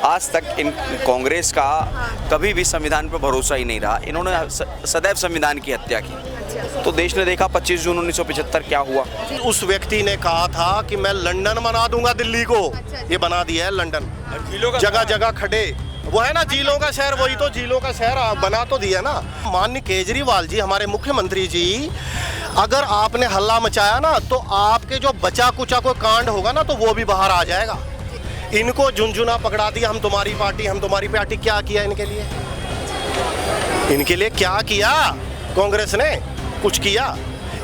आज तक इन कांग्रेस का कभी भी संविधान पर भरोसा ही नहीं रहा। इन्होंने सदैव संविधान की हत्या की। तो देश ने देखा 25 जून 1975 क्या हुआ। उस व्यक्ति ने कहा था कि मैं लंदन बना दूंगा दिल्ली को, ये बना दिया है लंदन। जगह जगह खड़े, वो है ना झीलों का शहर, वही तो झीलों का शहर बना तो दिया ना। माननीय केजरीवाल जी, हमारे मुख्यमंत्री जी, अगर आपने हल्ला मचाया ना तो आपके जो बचा कुचा कोई कांड होगा ना तो वो भी बाहर आ जाएगा। इनको झुनझुना पकड़ा दिया, हम तुम्हारी पार्टी। क्या किया इनके लिए? इनके लिए क्या किया कांग्रेस ने? कुछ किया?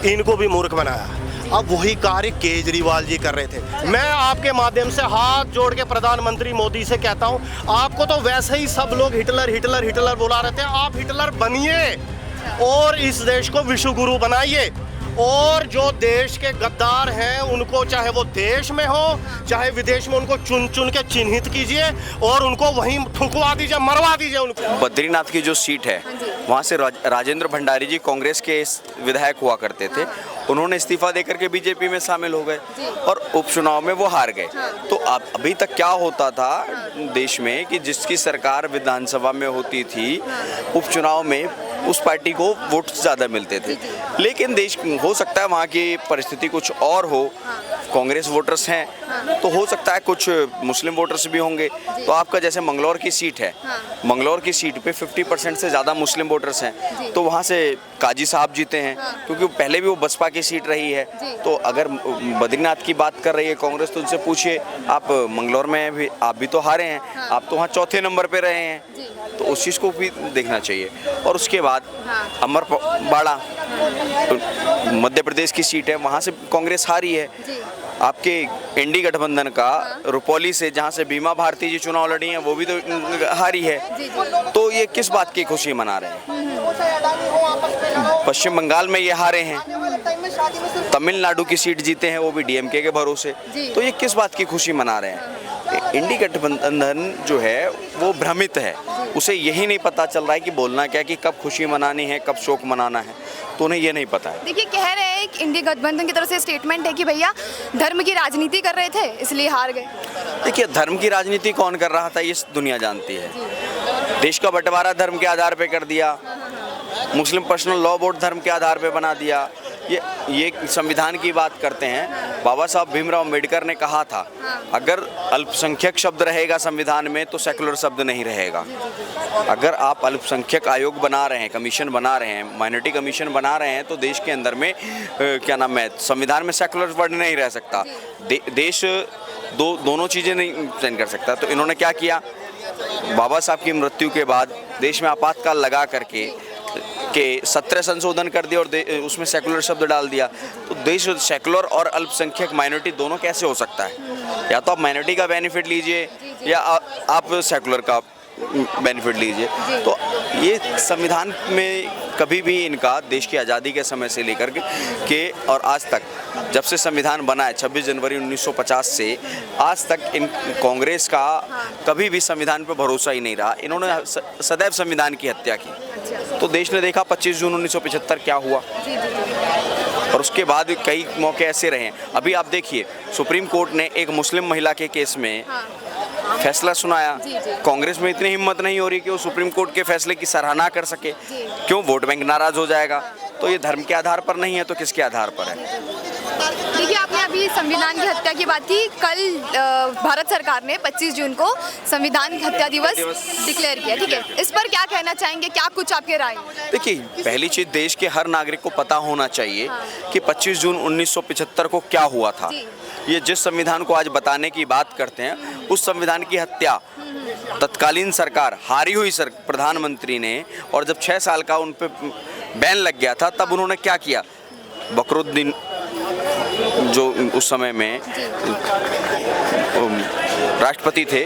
इनको भी मूर्ख बनाया। अब वही कार्य केजरीवाल जी कर रहे थे। मैं आपके माध्यम से हाथ जोड़ के प्रधानमंत्री मोदी से कहता हूं, आपको तो वैसे ही सब लोग हिटलर बुला रहे थे। आप हिटलर बनिए और इस देश को विश्व गुरु बनाइए। और जो देश के गद्दार हैं उनको, चाहे वो देश में हो चाहे विदेश में, उनको चुन चुन के चिन्हित कीजिए और उनको वहीं ठुकवा दीजिए, मरवा दीजिए उनको। बद्रीनाथ की जो सीट है वहाँ से राजेंद्र भंडारी जी कांग्रेस के विधायक हुआ करते थे। उन्होंने इस्तीफा देकर के बीजेपी में शामिल हो गए और उपचुनाव में वो हार गए। तो अभी तक क्या होता था देश में कि जिसकी सरकार विधानसभा में होती थी, उपचुनाव में उस पार्टी को वोट ज़्यादा मिलते थे। लेकिन देश, हो सकता है वहाँ की परिस्थिति कुछ और हो। कांग्रेस वोटर्स हैं तो हो सकता है कुछ मुस्लिम वोटर्स भी होंगे। तो आपका जैसे मंगलौर की सीट है, मंगलौर की सीट पे 50% से ज़्यादा मुस्लिम वोटर्स हैं। तो वहाँ से काजी साहब जीते हैं, क्योंकि पहले भी वो बसपा की सीट रही है। तो अगर बद्रीनाथ की बात कर रही है कांग्रेस तो उनसे पूछिए, आप मंगलौर में भी आप भी तो हारे हैं, आप तो वहाँ चौथे नंबर पे रहे हैं। तो उस चीज़ को भी देखना चाहिए। और उसके बाद अमरवाड़ा मध्य प्रदेश की सीट है, वहाँ से कांग्रेस हारी है। आपके एनडी गठबंधन का रुपौली से, जहाँ से बीमा भारती जी चुनाव लड़ी हैं, वो भी तो हारी है। तो ये किस बात की खुशी मना रहे हैं? पश्चिम बंगाल में ये हारे हैं, तमिलनाडु की सीट जीते हैं वो भी डीएमके के भरोसे। तो ये किस बात की खुशी मना रहे हैं? इंडी गठबंधन जो है वो भ्रमित है। उसे यही नहीं पता चल रहा है कि बोलना क्या, कि कब खुशी मनानी है, कब शोक मनाना है, तो उन्हें ये नहीं पता है। देखिए, कह रहे हैं कि इंडी गठबंधन की तरफ से स्टेटमेंट है कि भैया धर्म की राजनीति कर रहे थे इसलिए हार गए। देखिए, धर्म की राजनीति कौन कर रहा था ये दुनिया जानती है। देश का बंटवारा धर्म के आधार पर कर दिया, मुस्लिम पर्सनल लॉ बोर्ड धर्म के आधार पर बना दिया। ये संविधान की बात करते हैं। बाबा साहब भीमराव अम्बेडकर ने कहा था, अगर अल्पसंख्यक शब्द रहेगा संविधान में तो सेकुलर शब्द नहीं रहेगा। अगर आप अल्पसंख्यक आयोग बना रहे हैं, कमीशन बना रहे हैं, माइनॉरिटी कमीशन बना रहे हैं, तो देश के अंदर में क्या नाम है, संविधान में सेकुलर वर्ड नहीं रह सकता। देश दोनों चीज़ें नहीं चयन कर सकता। तो इन्होंने क्या किया, बाबा साहब की मृत्यु के बाद देश में आपातकाल लगा करके 17 संशोधन कर दिया और उसमें सेकुलर शब्द डाल दिया। तो देश सेकुलर और अल्पसंख्यक माइनॉरिटी दोनों कैसे हो सकता है? या तो आप माइनॉरिटी का बेनिफिट लीजिए या आप सेकुलर का बेनिफिट लीजिए। तो ये संविधान में कभी भी इनका देश की आज़ादी के समय से लेकर के और आज तक, जब से संविधान बना है 26 जनवरी 1950 से आज तक, इन कांग्रेस का कभी भी संविधान पर भरोसा ही नहीं रहा। इन्होंने सदैव संविधान की हत्या की। तो देश ने देखा 25 जून 1975 क्या हुआ। और उसके बाद कई मौके ऐसे रहे हैं। अभी आप देखिए, सुप्रीम कोर्ट ने एक मुस्लिम महिला के केस में फैसला सुनाया। कांग्रेस में इतनी हिम्मत नहीं हो रही कि वो सुप्रीम कोर्ट के फैसले की सराहना कर सके। क्यों? वोट बैंक नाराज हो जाएगा। तो ये धर्म के आधार पर नहीं है तो किसके आधार पर है? देखिए, आपने अभी संविधान की हत्या की बात की। कल भारत सरकार ने 25 जून को संविधान हत्या दिवस डिक्लेयर किया, ठीक है? इस पर क्या कहना चाहेंगे, क्या कुछ आपके राय? देखिए, पहली चीज, देश के हर नागरिक को पता होना चाहिए कि 25 जून 1975 को क्या हुआ था। ये जिस संविधान को आज बताने की बात करते हैं, उस संविधान की हत्या तत्कालीन सरकार, हारी हुई प्रधानमंत्री ने, और जब 6 साल का उन पर बैन लग गया था, तब उन्होंने क्या किया, बकरुद्दीन जो उस समय में राष्ट्रपति थे,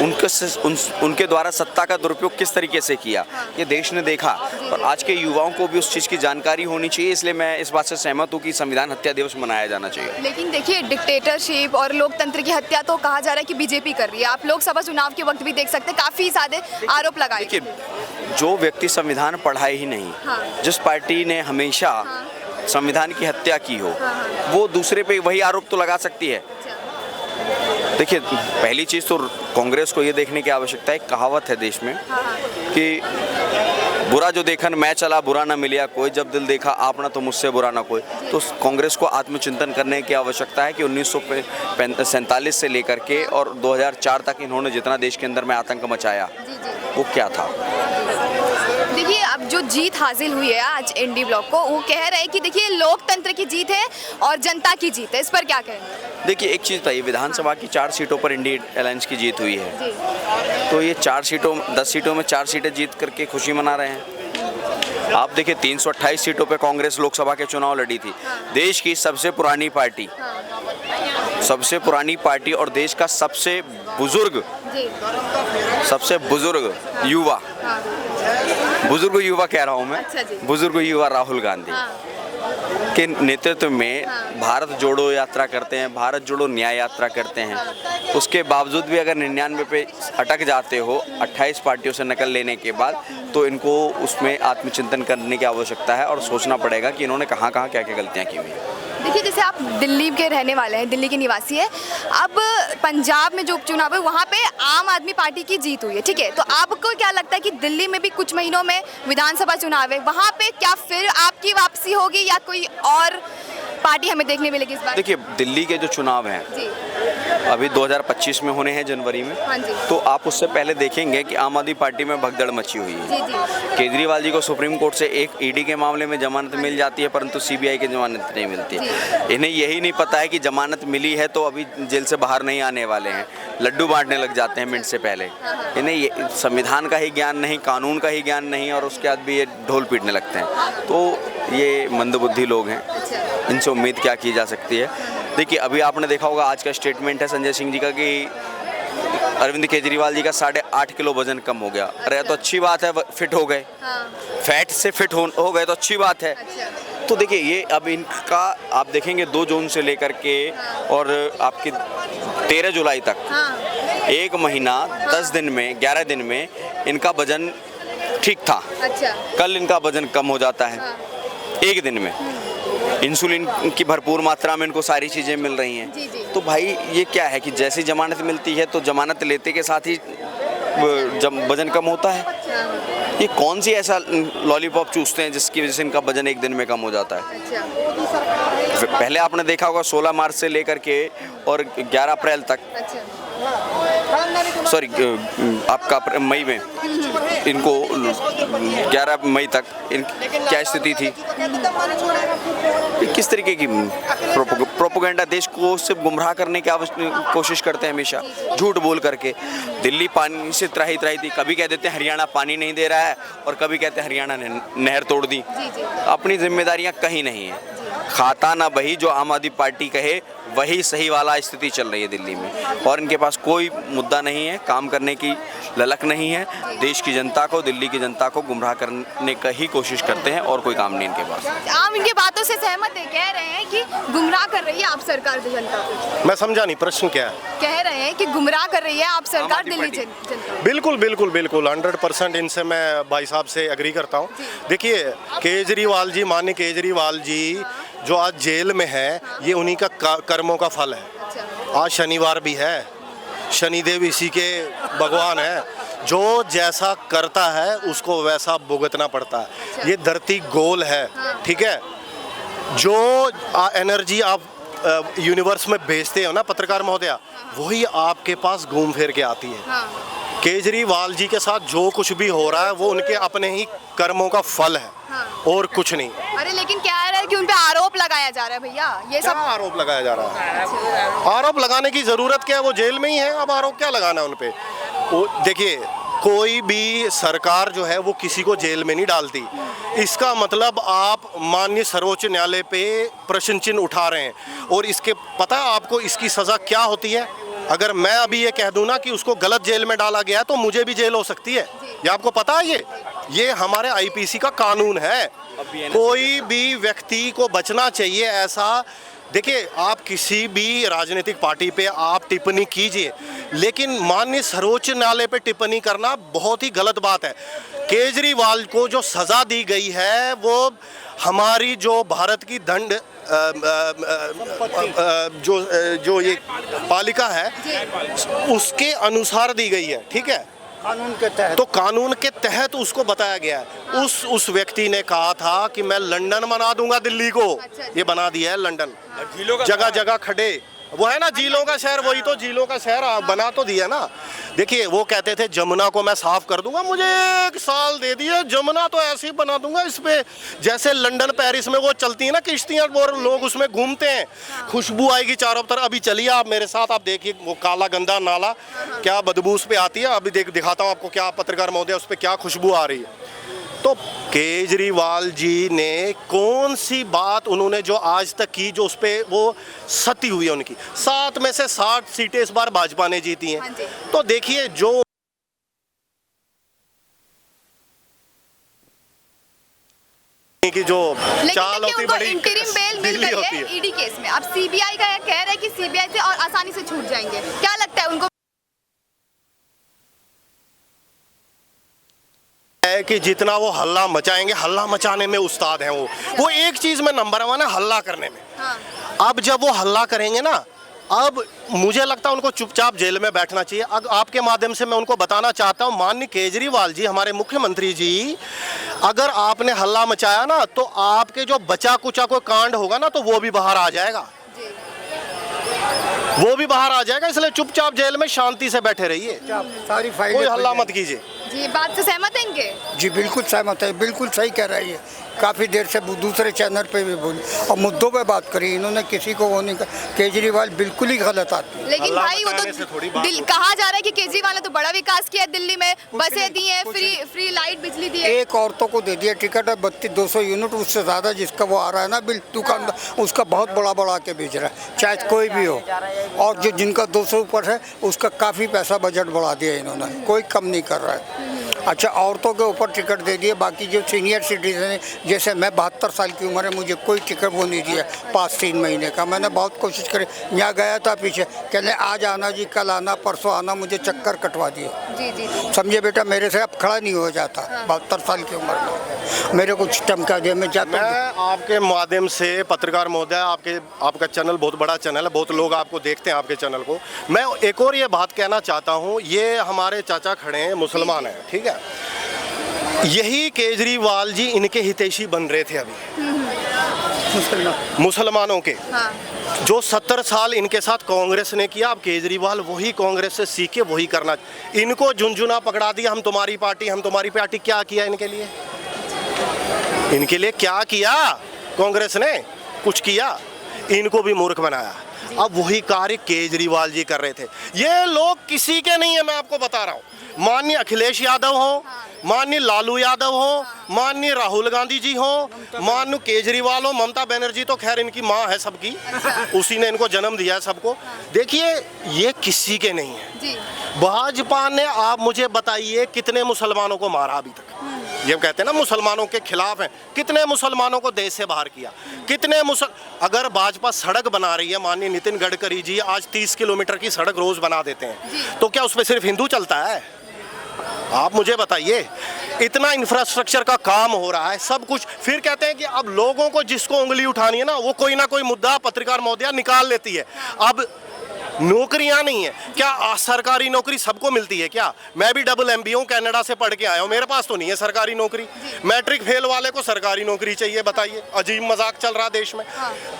उनके द्वारा सत्ता का दुरुपयोग किस तरीके से किया, ये देश ने देखा। और आज के युवाओं को भी उस चीज़ की जानकारी होनी चाहिए। इसलिए मैं इस बात से सहमत हूँ कि संविधान हत्या दिवस मनाया जाना चाहिए। लेकिन देखिए, डिक्टेटरशिप और लोकतंत्र की हत्या तो कहा जा रहा है कि बीजेपी कर रही है। आप लोकसभा चुनाव के वक्त भी देख सकते हैं, काफ़ी सारे आरोप लगाए। देखिए, जो व्यक्ति संविधान पढ़ाए ही नहीं, जिस पार्टी ने हमेशा संविधान की हत्या की हो, वो दूसरे पे वही आरोप तो लगा सकती है। देखिए, पहली चीज़ तो कांग्रेस को ये देखने की आवश्यकता है, एक कहावत है देश में कि बुरा जो देखन मैं चला बुरा ना मिलिया कोई, जब दिल देखा आपना तो मुझसे बुरा ना कोई। तो कांग्रेस को आत्मचिंतन करने की आवश्यकता है कि 1947 से लेकर के और 2004 तक इन्होंने जितना देश के अंदर में आतंक मचाया वो क्या था। देखिए, अब जो जीत हासिल हुई है आज इंडी ब्लॉक को, वो कह रहे हैं कि देखिए लोकतंत्र की जीत है और जनता की जीत है, इस पर क्या कहेंगे? देखिए, एक चीज़ बताइए, विधानसभा की 4 सीटों पर इंडी अलायंस की जीत हुई है, तो ये 10 सीटों में 4 सीटें जीत करके खुशी मना रहे हैं। आप देखिए, 328 सीटों पे कांग्रेस लोकसभा के चुनाव लड़ी थी। देश की सबसे पुरानी पार्टी और देश का सबसे बुजुर्ग युवा, बुजुर्ग युवा कह रहा हूँ मैं, बुजुर्ग युवा राहुल गांधी के नेतृत्व में भारत जोड़ो यात्रा करते हैं, भारत जोड़ो न्याय यात्रा करते हैं। उसके बावजूद भी अगर 99 पे अटक जाते हो 28 पार्टियों से नकल लेने के बाद, तो इनको उसमें आत्मचिंतन करने की आवश्यकता है और सोचना पड़ेगा कि इन्होंने कहाँ क्या गलतियाँ की हुई हैं। देखिए, जैसे आप दिल्ली के रहने वाले हैं, दिल्ली के निवासी है, अब पंजाब में जो उपचुनाव है वहाँ पे आम आदमी पार्टी की जीत हुई है, ठीक है, तो आपको क्या लगता है कि दिल्ली में भी कुछ महीनों में विधानसभा चुनाव है, वहाँ पे क्या फिर आपकी वापसी होगी या कोई और पार्टी हमें देखने मिलेगी इस बार? देखिए, दिल्ली के जो चुनाव हैं अभी 2025 में होने हैं जनवरी में, हाँ जी। तो आप उससे पहले देखेंगे कि आम आदमी पार्टी में भगदड़ मची हुई है। जी। केजरीवाल जी को सुप्रीम कोर्ट से एक ईडी के मामले में जमानत मिल जाती है, परंतु सीबीआई की जमानत नहीं मिलती है। इन्हें यही नहीं पता है कि जमानत मिली है तो अभी जेल से बाहर नहीं आने वाले हैं, लड्डू बांटने लग जाते हैं मिनट से पहले। इन्हें संविधान का ही ज्ञान नहीं, कानून का ही ज्ञान नहीं, और उसके बाद भी ये ढोल पीटने लगते हैं। तो ये मंदबुद्धि लोग हैं, इनसे उम्मीद क्या की जा सकती है। देखिए, अभी आपने देखा होगा आज का स्टेटमेंट है संजय सिंह जी का कि अरविंद केजरीवाल जी का 8.5 किलो वजन कम हो गया। अरे तो अच्छी बात है, फिट हो गए, फैट से फिट हो गए तो अच्छी बात है। तो देखिए, ये अब इनका आप देखेंगे 2 जून से लेकर के और आपकी 13 जुलाई तक 1 महीना 10 दिन में 11 दिन में इनका वजन ठीक था। कल इनका वजन कम हो जाता है 1 दिन में। इंसुलिन की भरपूर मात्रा में इनको सारी चीज़ें मिल रही हैं। तो भाई ये क्या है कि जैसी जमानत मिलती है तो जमानत लेते के साथ ही वजन कम होता है। ये कौन सी ऐसा लॉलीपॉप चूसते हैं जिसकी वजह से इनका वजन 1 दिन में कम हो जाता है। पहले आपने देखा होगा 16 मार्च से लेकर के और 11 अप्रैल तक, सॉरी आपका मई में, इनको 11 मई तक क्या स्थिति थी, किस तरीके की प्रोपेगेंडा, देश को सिर्फ गुमराह करने की कोशिश करते हैं हमेशा झूठ बोल करके। दिल्ली पानी से त्राही थी, कभी कह देते हैं हरियाणा पानी नहीं दे रहा है और कभी कहते हैं हरियाणा ने नहर तोड़ दी। अपनी जिम्मेदारियां कहीं नहीं है, खाता ना वही जो आम आदमी पार्टी कहे वही सही वाला स्थिति चल रही है दिल्ली में, और इनके पास कोई मुद्दा नहीं है, काम करने की ललक नहीं है। देश की जनता को, दिल्ली की जनता को गुमराह करने का ही कोशिश करते हैं और कोई काम नहीं इनके पास। आप इनकी बातों से सहमत है? कह रहे हैं कि गुमराह कर रही है आप सरकार जनता को। मैं समझा नहीं, प्रश्न क्या है? कह रहे हैं कि गुमराह कर रही है आप सरकार दिल्ली जनता। बिल्कुल 100% इनसे मैं भाई साहब से एग्री करता हूँ। देखिए, केजरीवाल जी, माननीय केजरीवाल जी जो आज जेल में है, ये उन्हीं का कर्मों का फल है। आज शनिवार भी है, शनिदेव इसी के भगवान है, जो जैसा करता है उसको वैसा भुगतना पड़ता है। ये धरती गोल है, ठीक है, जो एनर्जी आप यूनिवर्स में भेजते हो ना पत्रकार महोदया, वही आपके पास घूम फिर के आती है। केजरीवाल जी के साथ जो कुछ भी हो रहा है वो उनके अपने ही कर्मों का फल है, और कुछ नहीं। अरे लेकिन क्या है कि उन पे आरोप लगाया जा रहा है भैया, ये सब आरोप लगाया जा रहा है। आरोप लगाने की जरूरत क्या है, वो जेल में ही है, अब आरोप क्या लगाना है उन पे। देखिए, कोई भी सरकार जो है वो किसी को जेल में नहीं डालती। इसका मतलब आप माननीय सर्वोच्च न्यायालय पे प्रश्न चिन्ह उठा रहे हैं, और इसके पता है आपको इसकी सजा क्या होती है? अगर मैं अभी ये कह दूं ना कि उसको गलत जेल में डाला गया तो मुझे भी जेल हो सकती है। ये आपको पता है? ये हमारे आईपीसी का कानून है। कोई भी व्यक्ति को बचना चाहिए ऐसा देखिए, आप किसी भी राजनीतिक पार्टी पे आप टिप्पणी कीजिए, लेकिन माननीय सर्वोच्च न्यायालय पे टिप्पणी करना बहुत ही गलत बात है। केजरीवाल को जो सज़ा दी गई है वो हमारी जो भारत की दंड जो ये पालिका है उसके अनुसार दी गई है, ठीक है, कानून के तहत। तो कानून के तहत उसको बताया गया है। उस व्यक्ति ने कहा था कि मैं लंदन बना दूंगा दिल्ली को, ये बना दिया है लंदन। जगह जगह खड़े, वो है ना झीलों का शहर, वही तो झीलों का शहर बना तो दिया ना। देखिए, वो कहते थे जमुना को मैं साफ कर दूंगा, मुझे 1 साल दे दिए, जमुना तो ऐसे ही बना दूंगा इस पे, जैसे लंदन पेरिस में वो चलती है ना किश्तियां, और लोग उसमें घूमते हैं, खुशबू आएगी चारों तरफ। अभी चलिए आप मेरे साथ, आप देखिए वो काला गंदा नाला क्या बदबू उस पे आती है। अभी दिखाता हूँ आपको, क्या पत्रकार महोदय उस पर क्या खुशबू आ रही है। तो केजरीवाल जी ने कौन सी बात उन्होंने जो आज तक की जो उस पर वो सती हुई है उनकी, 7 में से 60 सीटें इस बार भाजपा ने जीती हैं। तो देखिए, जो की जो चाल होती बड़ी इंटरिम बेल मिल गई है ईडी केस में। अब सीबीआई का कह रहा है कि सीबीआई से और आसानी से छूट जाएंगे, क्या लगता है उनको? है कि जितना वो हल्ला मचाएंगे, हल्ला मचाने में उस्ताद हैं वो एक चीज में नंबर 1 है, हल्ला करने में। अब जब वो हल्ला करेंगे ना, अब मुझे लगता है उनको चुपचाप जेल में बैठना चाहिए। अब आपके माध्यम से मैं उनको बताना चाहता हूं, माननीय केजरीवाल जी, हमारे मुख्यमंत्री जी, अगर आपने हल्ला मचाया ना तो आपके जो बचा कुचा कोई कांड होगा ना तो वो भी बाहर आ जाएगा, वो भी बाहर आ जाएगा। इसलिए चुपचाप जेल में शांति से बैठे रहिए, सारी फाइलें, कोई हल्ला मत कीजिए। जी, बात से सहमत हैं इनके? जी बिल्कुल सहमत है, बिल्कुल सही कह रही है। काफ़ी देर से दूसरे चैनल पे भी बोली और मुद्दों पे बात करी, इन्होंने किसी को वो नहीं कहा। केजरीवाल बिल्कुल ही गलत आदमी। लेकिन भाई वो तो कहा जा रहा है कि केजरीवाल ने तो बड़ा विकास किया दिल्ली में, बसें दी हैं, फ्री लाइट बिजली दी है। एक औरतों को दे दिया टिकट है 3200 यूनिट, उससे ज़्यादा जिसका वो आ रहा है ना बिल, दुकानदार उसका बहुत बढ़ा के बेच रहा है, चाहे कोई भी हो। और जो जिनका 200 ऊपर है उसका काफ़ी पैसा बजट बढ़ा दिया इन्होंने, कोई कम नहीं कर रहा है। अच्छा, औरतों के ऊपर टिकट दे दिए, बाकी जो सीनियर सिटीजन है, जैसे मैं 72 साल की उम्र है, मुझे कोई टिकट वो नहीं दिया 5-3 महीने का। मैंने बहुत कोशिश करी, यहाँ गया था पीछे, कहने आज आना जी, कल आना, परसों आना, मुझे चक्कर कटवा दिए। जी। समझे बेटा, मेरे से अब खड़ा नहीं हो जाता। 72 साल की उम्र में मेरे को धमका दिया, मैं जाता हूँ। मैं आपके माध्यम से पत्रकार महोदय, आपका चैनल बहुत बड़ा चैनल है, बहुत लोग आपको देखते हैं आपके चैनल को। मैं एक और ये बात कहना चाहता हूँ, ये हमारे चाचा खड़े हैं, मुसलमान हैं, ठीक है, यही केजरीवाल जी इनके हितैषी बन रहे थे अभी, मुसलमानों के। जो 70 साल इनके साथ कांग्रेस ने किया, अब केजरीवाल वही कांग्रेस से सीखे वही करना। इनको झुनझुना पकड़ा दिया, हम तुम्हारी पार्टी। क्या किया इनके लिए? इनके लिए क्या किया कांग्रेस ने? कुछ किया? इनको भी मूर्ख बनाया। अब वही कार्य केजरीवाल जी कर रहे थे। ये लोग किसी के नहीं है, मैं आपको बता रहा हूँ। माननीय अखिलेश यादव हो, माननीय लालू यादव हो, माननीय राहुल गांधी जी हो, माननीय केजरीवाल हो, ममता बनर्जी तो खैर इनकी माँ है सबकी, उसी ने इनको जन्म दिया है सबको। देखिए, ये किसी के नहीं है। भाजपा ने, आप मुझे बताइए, कितने मुसलमानों को मारा अभी तक? ये कहते हैं ना मुसलमानों के खिलाफ हैं, कितने मुसलमानों को देश से बाहर किया? कितने अगर भाजपा सड़क बना रही है, माननीय नितिन गडकरी जी आज 30 किलोमीटर की सड़क रोज बना देते हैं, तो क्या उसमें सिर्फ हिंदू चलता है? आप मुझे बताइए, इतना इंफ्रास्ट्रक्चर का काम हो रहा है, सब कुछ, फिर कहते हैं कि अब लोगों को जिसको उंगली उठानी है ना, वो कोई ना कोई मुद्दा पत्रकार महोदया निकाल लेती है। अब नौकरियां नहीं है क्या? सरकारी नौकरी सबको मिलती है क्या? मैं भी डबल MBA हूँ, कनाडा से पढ़ के आया हूँ, मेरे पास तो नहीं है सरकारी नौकरी। मैट्रिक फेल वाले को सरकारी नौकरी चाहिए, बताइए, अजीब मजाक चल रहा देश में।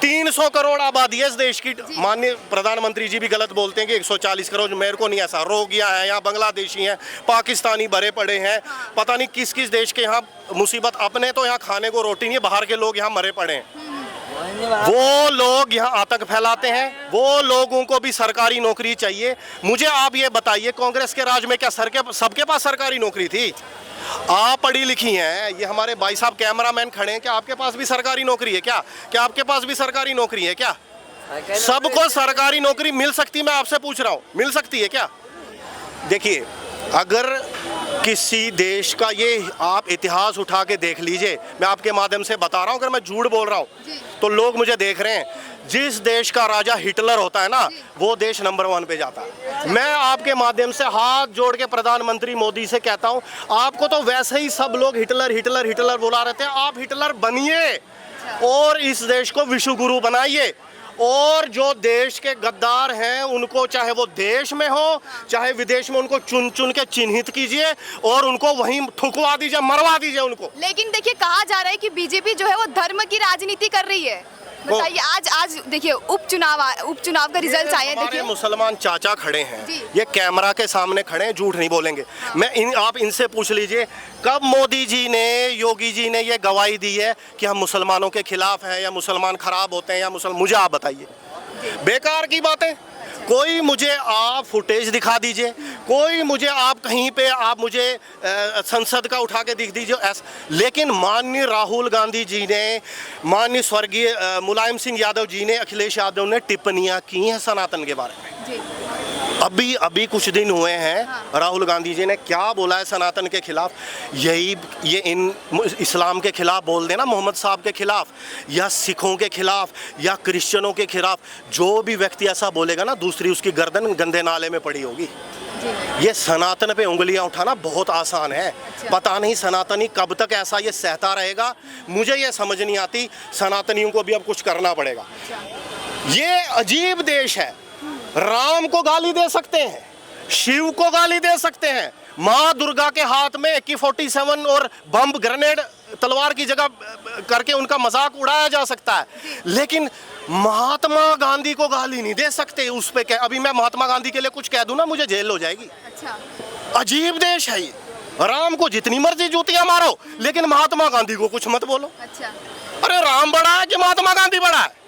300 करोड़ आबादी है इस देश की। माननीय प्रधानमंत्री जी भी गलत बोलते हैं कि 140 करोड़, मेरे को नहीं ऐसा। रोगियां हैं यहाँ, बांग्लादेशी हैं, पाकिस्तानी भरे पड़े हैं, पता नहीं किस किस देश के यहाँ मुसीबत। अपने तो यहाँ खाने को रोटी नहीं, बाहर के लोग यहाँ मरे पड़े हैं। वो लोग यहाँ आतंक फैलाते हैं, वो लोगों को भी सरकारी नौकरी चाहिए। मुझे आप ये बताइए, कांग्रेस के राज में क्या सबके पास सरकारी नौकरी थी? आप पढ़ी लिखी हैं, ये हमारे भाई साहब कैमरामैन खड़े हैं, क्या आपके पास भी सरकारी नौकरी है क्या? क्या आपके पास भी सरकारी नौकरी है क्या? सबको सरकारी नौकरी मिल सकती, मैं आपसे पूछ रहा हूँ, मिल सकती है क्या? देखिए, अगर किसी देश का, ये आप इतिहास उठा के देख लीजिए, मैं आपके माध्यम से बता रहा हूँ, अगर मैं झूठ बोल रहा हूँ तो लोग मुझे देख रहे हैं। जिस देश का राजा हिटलर होता है ना, वो देश नंबर 1 पे जाता है। मैं आपके माध्यम से हाथ जोड़ के प्रधानमंत्री मोदी से कहता हूँ, आपको तो वैसे ही सब लोग हिटलर हिटलर हिटलर बोला रहते हैं, आप हिटलर बनिए और इस देश को विश्व गुरु बनाइए। और जो देश के गद्दार हैं उनको, चाहे वो देश में हो चाहे विदेश में, उनको चुन चुन के चिन्हित कीजिए और उनको वहीं ठुकवा दीजिए, मरवा दीजिए उनको। लेकिन देखिए, कहा जा रहा है कि बीजेपी जो है वो धर्म की राजनीति कर रही है। बताइए, आज देखिए उपचुनाव का रिजल्ट आए हैं। देखिए मुसलमान चाचा खड़े हैं, जी। ये कैमरा के सामने खड़े हैं, झूठ नहीं बोलेंगे। आप इनसे पूछ लीजिए, कब मोदी जी ने, योगी जी ने ये गवाही दी है कि हम मुसलमानों के खिलाफ हैं या मुसलमान खराब होते हैं या मुझे आप बताइए। बेकार की बातें। कोई मुझे आप फुटेज दिखा दीजिए, कोई मुझे आप कहीं पे आप मुझे संसद का उठा के दिख दीजिए। लेकिन माननीय राहुल गांधी जी ने, माननीय स्वर्गीय मुलायम सिंह यादव जी ने, अखिलेश यादव ने टिप्पणियां की हैं सनातन के बारे में। जी। अभी कुछ दिन हुए हैं, राहुल गांधी जी ने क्या बोला है सनातन के खिलाफ। ये इन इस्लाम के खिलाफ बोल देना, मोहम्मद साहब के खिलाफ या सिखों के खिलाफ या क्रिश्चियनों के खिलाफ, जो भी व्यक्ति ऐसा बोलेगा ना, दूसरी उसकी गर्दन गंदे नाले में पड़ी होगी। ये सनातन पे उंगलियां उठाना बहुत आसान है। पता नहीं सनातनी कब तक ऐसा ये सहता रहेगा, मुझे ये समझ नहीं आती। सनातनियों को भी अब कुछ करना पड़ेगा। ये अजीब देश है। राम को गाली दे सकते हैं, शिव को गाली दे सकते हैं, माँ दुर्गा के हाथ में AK-47 और बम ग्रेनेड तलवार की जगह करके उनका मजाक उड़ाया जा सकता है, लेकिन महात्मा गांधी को गाली नहीं दे सकते। उस पे अभी मैं महात्मा गांधी के लिए कुछ कह दूं ना, मुझे जेल हो जाएगी। अच्छा। अजीब देश है ये। राम को जितनी मर्जी जूतियां मारो, लेकिन महात्मा गांधी को कुछ मत बोलो। अच्छा। अरे राम बड़ा है कि महात्मा गांधी बड़ा है?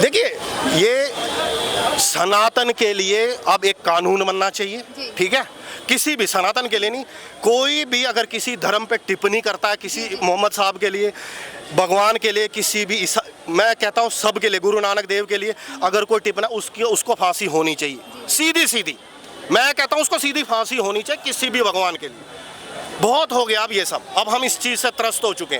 देखिए, ये सनातन के लिए अब एक कानून बनना चाहिए, ठीक है? किसी भी, सनातन के लिए नहीं, कोई भी अगर किसी धर्म पे टिप्पणी करता है, किसी मोहम्मद साहब के लिए, भगवान के लिए, किसी भी मैं कहता हूँ सब के लिए, गुरु नानक देव के लिए अगर कोई टिप्पणी, उसको फांसी होनी चाहिए, सीधी सीधी। मैं कहता हूँ उसको सीधी फांसी होनी चाहिए, किसी भी भगवान के लिए। बहुत हो गया अब ये सब, अब हम इस चीज़ से त्रस्त हो चुके हैं।